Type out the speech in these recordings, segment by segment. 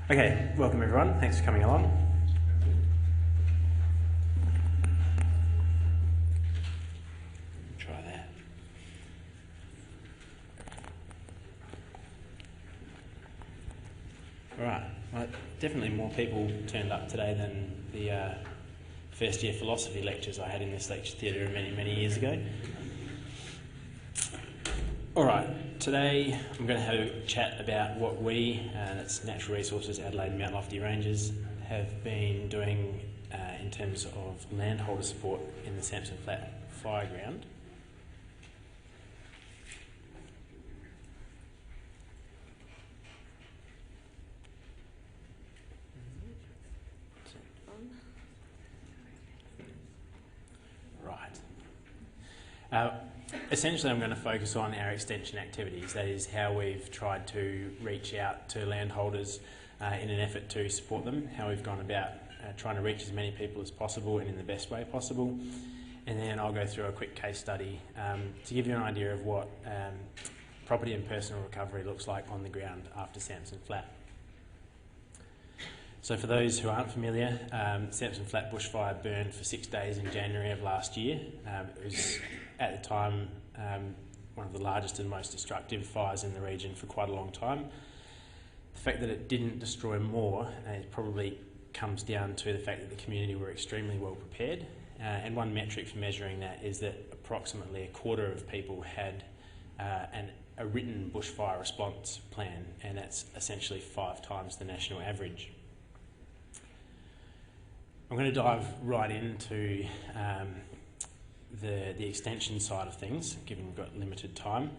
Okay, welcome everyone. Thanks for coming along. Try that. Alright, well, definitely more people turned up today than the first year philosophy lectures I had in this lecture theatre many years ago. Alright, today I'm going to have a chat about what we, that's Natural Resources Adelaide and Mount Lofty Ranges, have been doing in terms of landholder support in the Sampson Flat Fireground. Right. Essentially, I'm going to focus on our extension activities. That is how we've tried to reach out to landholders in an effort to support them, how we've gone about trying to reach as many people as possible and in the best way possible. And then I'll go through a quick case study to give you an idea of what property and personal recovery looks like on the ground after Sampson Flat. So for those who aren't familiar, Sampson Flat Bushfire burned for 6 days in January of last year. It was, at the time, one of the largest and most destructive fires in the region for quite a long time. The fact that it didn't destroy more it probably comes down to the fact that the community were extremely well prepared. And one metric for measuring that is that approximately a quarter of people had a written bushfire response plan, and that's essentially 5 times the national average. I'm going to dive right into the extension side of things, given we've got limited time.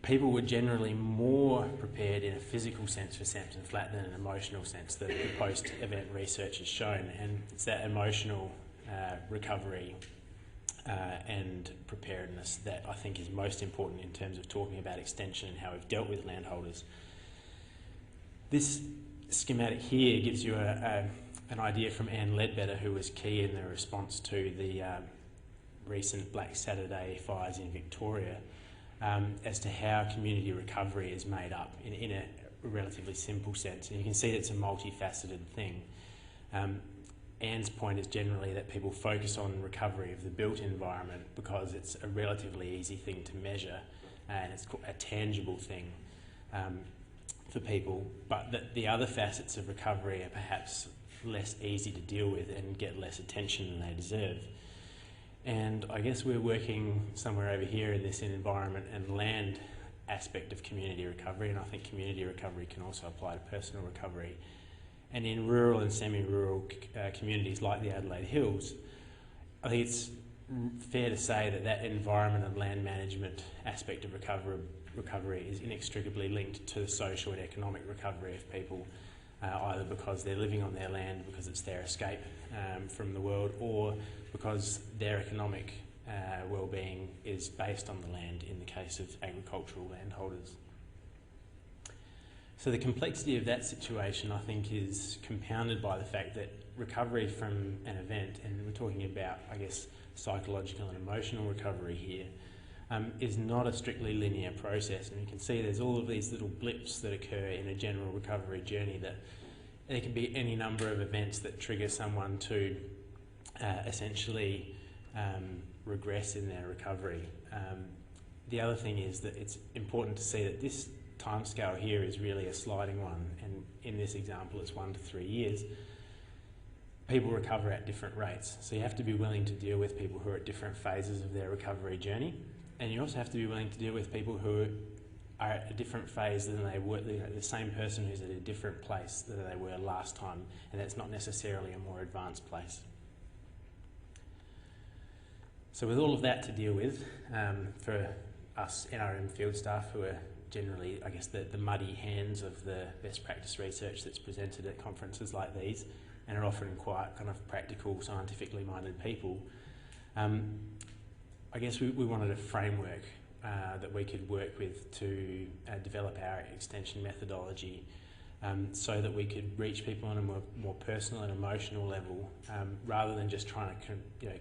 People were generally more prepared in a physical sense for Sampson Flat than an emotional sense that the post-event research has shown, and it's that emotional recovery and preparedness that I think is most important in terms of talking about extension and how we've dealt with landholders. This schematic here gives you an idea from Anne Ledbetter, who was key in the response to the recent Black Saturday fires in Victoria, as to how community recovery is made up in a relatively simple sense. And you can see it's a multifaceted thing. Anne's point is generally that people focus on recovery of the built environment because it's a relatively easy thing to measure and it's a tangible thing for people, but that the other facets of recovery are perhaps less easy to deal with and get less attention than they deserve. And I guess we're working somewhere over here in this environment and land aspect of community recovery, and I think community recovery can also apply to personal recovery. And in rural and semi-rural communities like the Adelaide Hills, I think it's fair to say that that environment and land management aspect of recovery is inextricably linked to the social and economic recovery of people, either because they're living on their land because it's their escape from the world, or because their economic well-being is based on the land in the case of agricultural landholders. So the complexity of that situation, I think, is compounded by the fact that recovery from an event, and we're talking about, I guess, psychological and emotional recovery here, is not a strictly linear process. And you can see there's all of these little blips that occur in a general recovery journey, that there can be any number of events that trigger someone to essentially regress in their recovery. The other thing is that it's important to see that this timescale here is really a sliding one, and in this example it's 1 to 3 years. People recover at different rates, so you have to be willing to deal with people who are at different phases of their recovery journey, and you also have to be willing to deal with people who are at a different phase than they were, the same person who's at a different place than they were last time, and that's not necessarily a more advanced place. So with all of that to deal with, for us NRM field staff who are generally, I guess, the muddy hands of the best practice research that's presented at conferences like these, and are often quite kind of practical, scientifically minded people, I guess we wanted a framework that we could work with to develop our extension methodology, so that we could reach people on a more personal and emotional level, rather than just trying to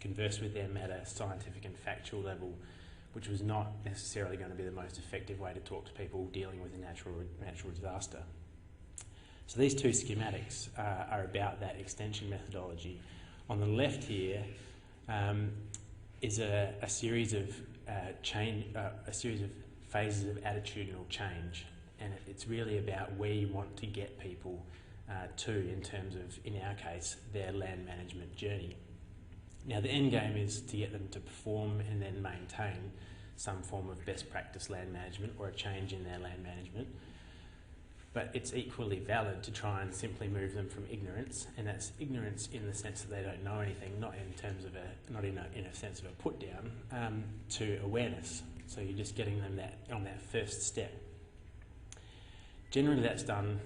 converse with them at a scientific and factual level which was not necessarily going to be the most effective way to talk to people dealing with a natural disaster. So these two schematics are about that extension methodology. On the left here is a series of phases of attitudinal change, and it's really about where you want to get people to in terms of, in our case, their land management journey. Now, the end game is to get them to perform and then maintain some form of best practice land management or a change in their land management. But it's equally valid to try and simply move them from ignorance, and that's ignorance in the sense that they don't know anything, not in a sense of a put down, to awareness. So you're just getting them on that first step. Generally, that's done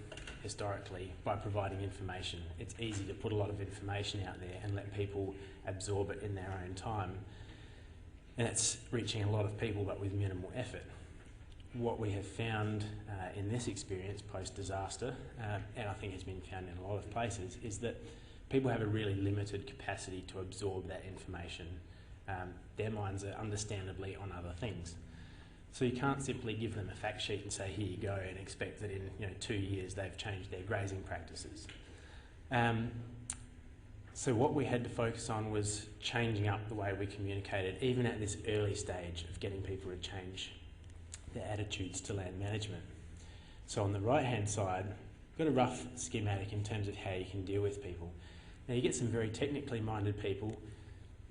historically by providing information. It's easy to put a lot of information out there and let people absorb it in their own time, and it's reaching a lot of people but with minimal effort. What we have found in this experience post-disaster, and I think it's been found in a lot of places, is that people have a really limited capacity to absorb that information. Their minds are understandably on other things. So you can't simply give them a fact sheet and say, here you go, and expect that in 2 years they've changed their grazing practices. So what we had to focus on was changing up the way we communicated, even at this early stage of getting people to change their attitudes to land management. So on the right-hand side, we've got a rough schematic in terms of how you can deal with people. Now you get some very technically minded people,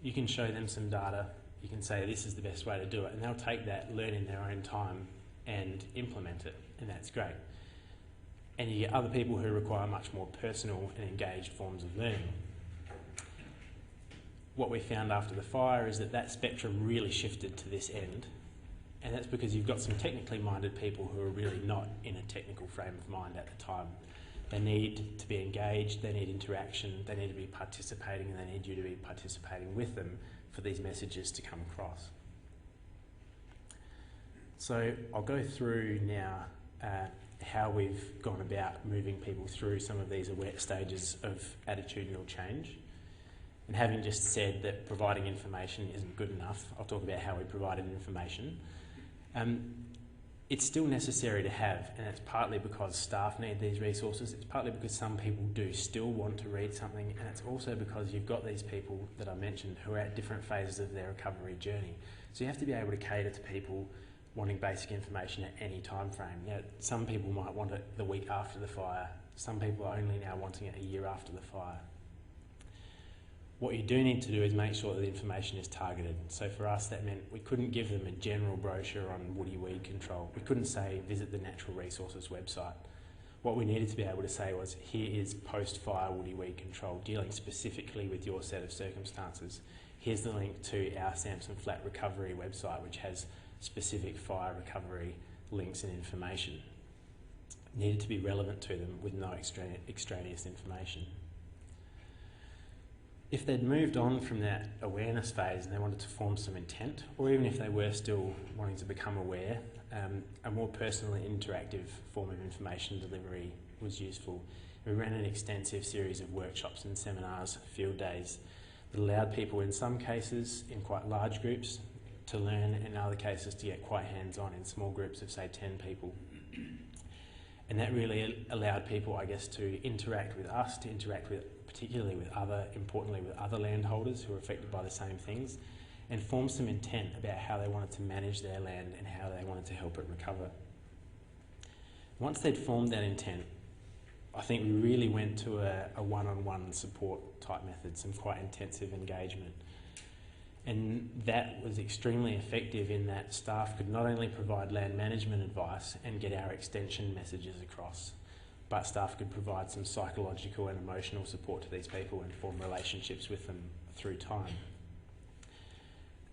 you can show them some data, you can say this is the best way to do it, and they'll take that, learn in their own time and implement it, and that's great. And you get other people who require much more personal and engaged forms of learning. What we found after the fire is that spectrum really shifted to this end, and that's because you've got some technically minded people who are really not in a technical frame of mind at the time. They need to be engaged, they need interaction, they need to be participating, and they need you to be participating with them for these messages to come across. So I'll go through now how we've gone about moving people through some of these stages of attitudinal change. And having just said that providing information isn't good enough, I'll talk about how we provided information. It's still necessary to have, and it's partly because staff need these resources, it's partly because some people do still want to read something, and it's also because you've got these people that I mentioned who are at different phases of their recovery journey. So you have to be able to cater to people wanting basic information at any time frame. Some people might want it the week after the fire, some people are only now wanting it a year after the fire. What you do need to do is make sure that the information is targeted. So for us, that meant we couldn't give them a general brochure on woody weed control. We couldn't say, visit the Natural Resources website. What we needed to be able to say was, here is post-fire woody weed control, dealing specifically with your set of circumstances. Here's the link to our Sampson Flat Recovery website, which has specific fire recovery links and information. It needed to be relevant to them with no extraneous information. If they'd moved on from that awareness phase and they wanted to form some intent, or even if they were still wanting to become aware, a more personal and interactive form of information delivery was useful. We ran an extensive series of workshops and seminars, field days, that allowed people in some cases, in quite large groups, to learn, and in other cases to get quite hands-on in small groups of say 10 people. And that really allowed people, I guess, to interact with us, to interact with particularly with importantly with other landholders who are affected by the same things, and form some intent about how they wanted to manage their land and how they wanted to help it recover. Once they'd formed that intent, I think we really went to a one-on-one support type method, some quite intensive engagement. And that was extremely effective in that staff could not only provide land management advice and get our extension messages across, but staff could provide some psychological and emotional support to these people and form relationships with them through time.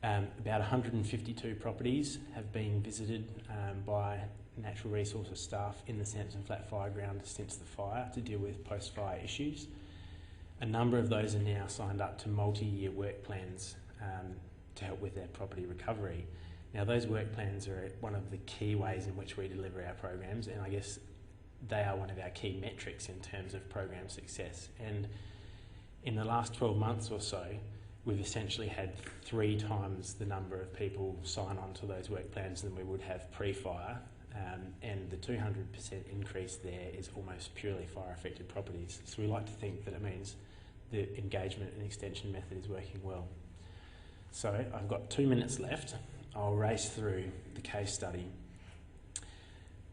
About 152 properties have been visited by Natural Resources staff in the Sampson Flat Fire ground since the fire to deal with post-fire issues. A number of those are now signed up to multi-year work plans to help with their property recovery. Now those work plans are one of the key ways in which we deliver our programs, and I guess they are one of our key metrics in terms of program success. And in the last 12 months or so, we've essentially had 3 times the number of people sign on to those work plans than we would have pre-fire, and the 200% increase there is almost purely fire-affected properties. So we like to think that it means the engagement and extension method is working well. So I've got 2 minutes left. I'll race through the case study.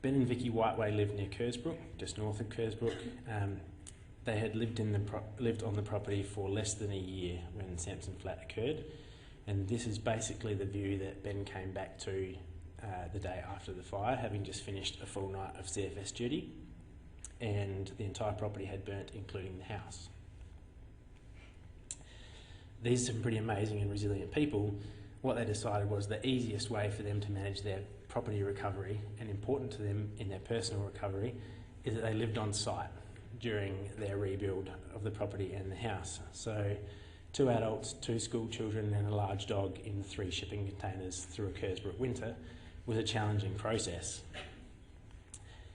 Ben and Vicky Whiteway lived near Kersbrook, just north of Kersbrook. They had lived on the property for less than a year when Sampson Flat occurred, and this is basically the view that Ben came back to the day after the fire, having just finished a full night of CFS duty, and the entire property had burnt, including the house. These are some pretty amazing and resilient people. What they decided was the easiest way for them to manage their property recovery, and important to them in their personal recovery, is that they lived on site during their rebuild of the property and the house. So 2 adults, 2 school children and a large dog in 3 shipping containers through a Kersbrook winter was a challenging process.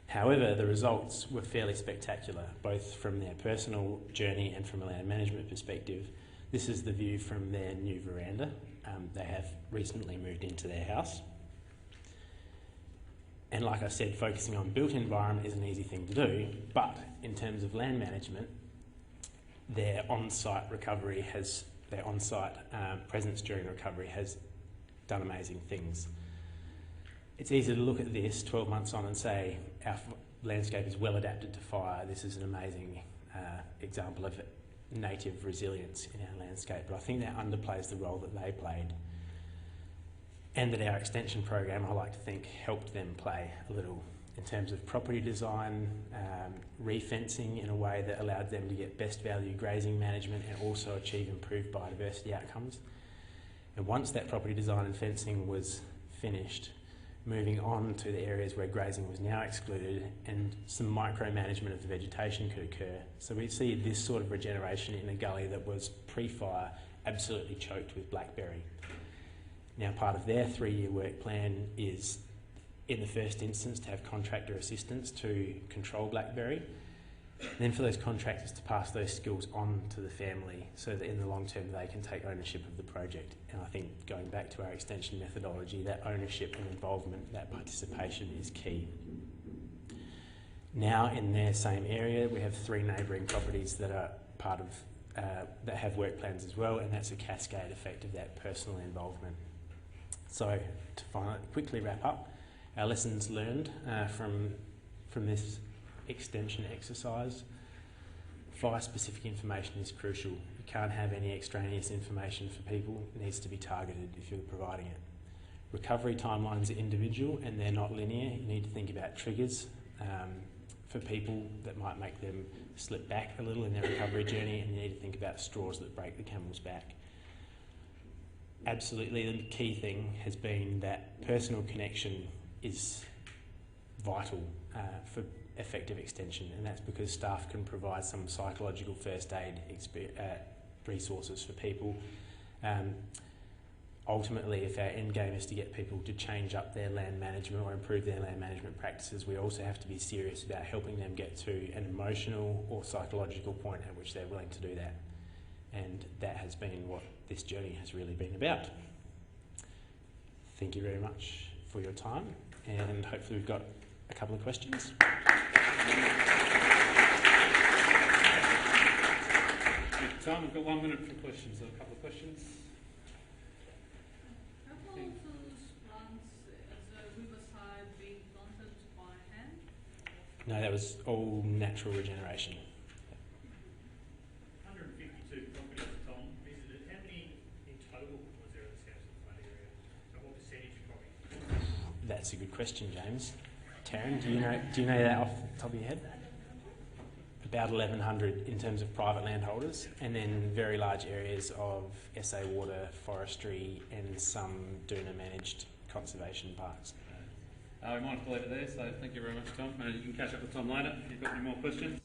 However, the results were fairly spectacular, both from their personal journey and from a land management perspective. This is the view from their new veranda. They have recently moved into their house. And like I said, focusing on built environment is an easy thing to do, but in terms of land management, their on-site presence during recovery has done amazing things. It's easy to look at this 12 months on and say our landscape is well adapted to fire. This is an amazing example of native resilience in our landscape, but I think that underplays the role that they played, and that our extension program, I like to think, helped them play a little in terms of property design, re-fencing in a way that allowed them to get best value grazing management and also achieve improved biodiversity outcomes. And once that property design and fencing was finished, moving on to the areas where grazing was now excluded, and some micromanagement of the vegetation could occur. So we see this sort of regeneration in a gully that was pre-fire absolutely choked with blackberry. Now, part of their 3-year work plan is, in the first instance, to have contractor assistance to control blackberry, then for those contractors to pass those skills on to the family so that in the long term they can take ownership of the project. And I think going back to our extension methodology, that ownership and involvement, that participation is key. Now in their same area, we have 3 neighbouring properties that are part of, that have work plans as well, and that's a cascade effect of that personal involvement. So to quickly wrap up, our lessons learned from this extension exercise: fire-specific information is crucial. You can't have any extraneous information for people. It needs to be targeted if you're providing it. Recovery timelines are individual and they're not linear. You need to think about triggers for people that might make them slip back a little in their recovery journey, and you need to think about straws that break the camel's back. Absolutely, the key thing has been that personal connection is vital for effective extension, and that's because staff can provide some psychological first aid resources for people. Ultimately, if our end game is to get people to change up their land management or improve their land management practices, we also have to be serious about helping them get to an emotional or psychological point at which they're willing to do that. And that has been what this journey has really been about. Thank you very much for your time, and hopefully we've got a couple of questions. Tom, we've got 1 minute for questions. A couple of questions. Have all those plants at the riverside being planted by hand? No, that was all natural regeneration. 152 properties, Tom, visited. How many in total was there in the Sampson Flat area? So what percentage property? That's a good question, James. Taryn, do you know that off the top of your head? About 1,100 in terms of private landholders, and then very large areas of SA water, forestry, and some DUNA managed conservation parks. We might have to leave it there, so thank you very much, Tom. You can catch up with Tom later if you've got any more questions.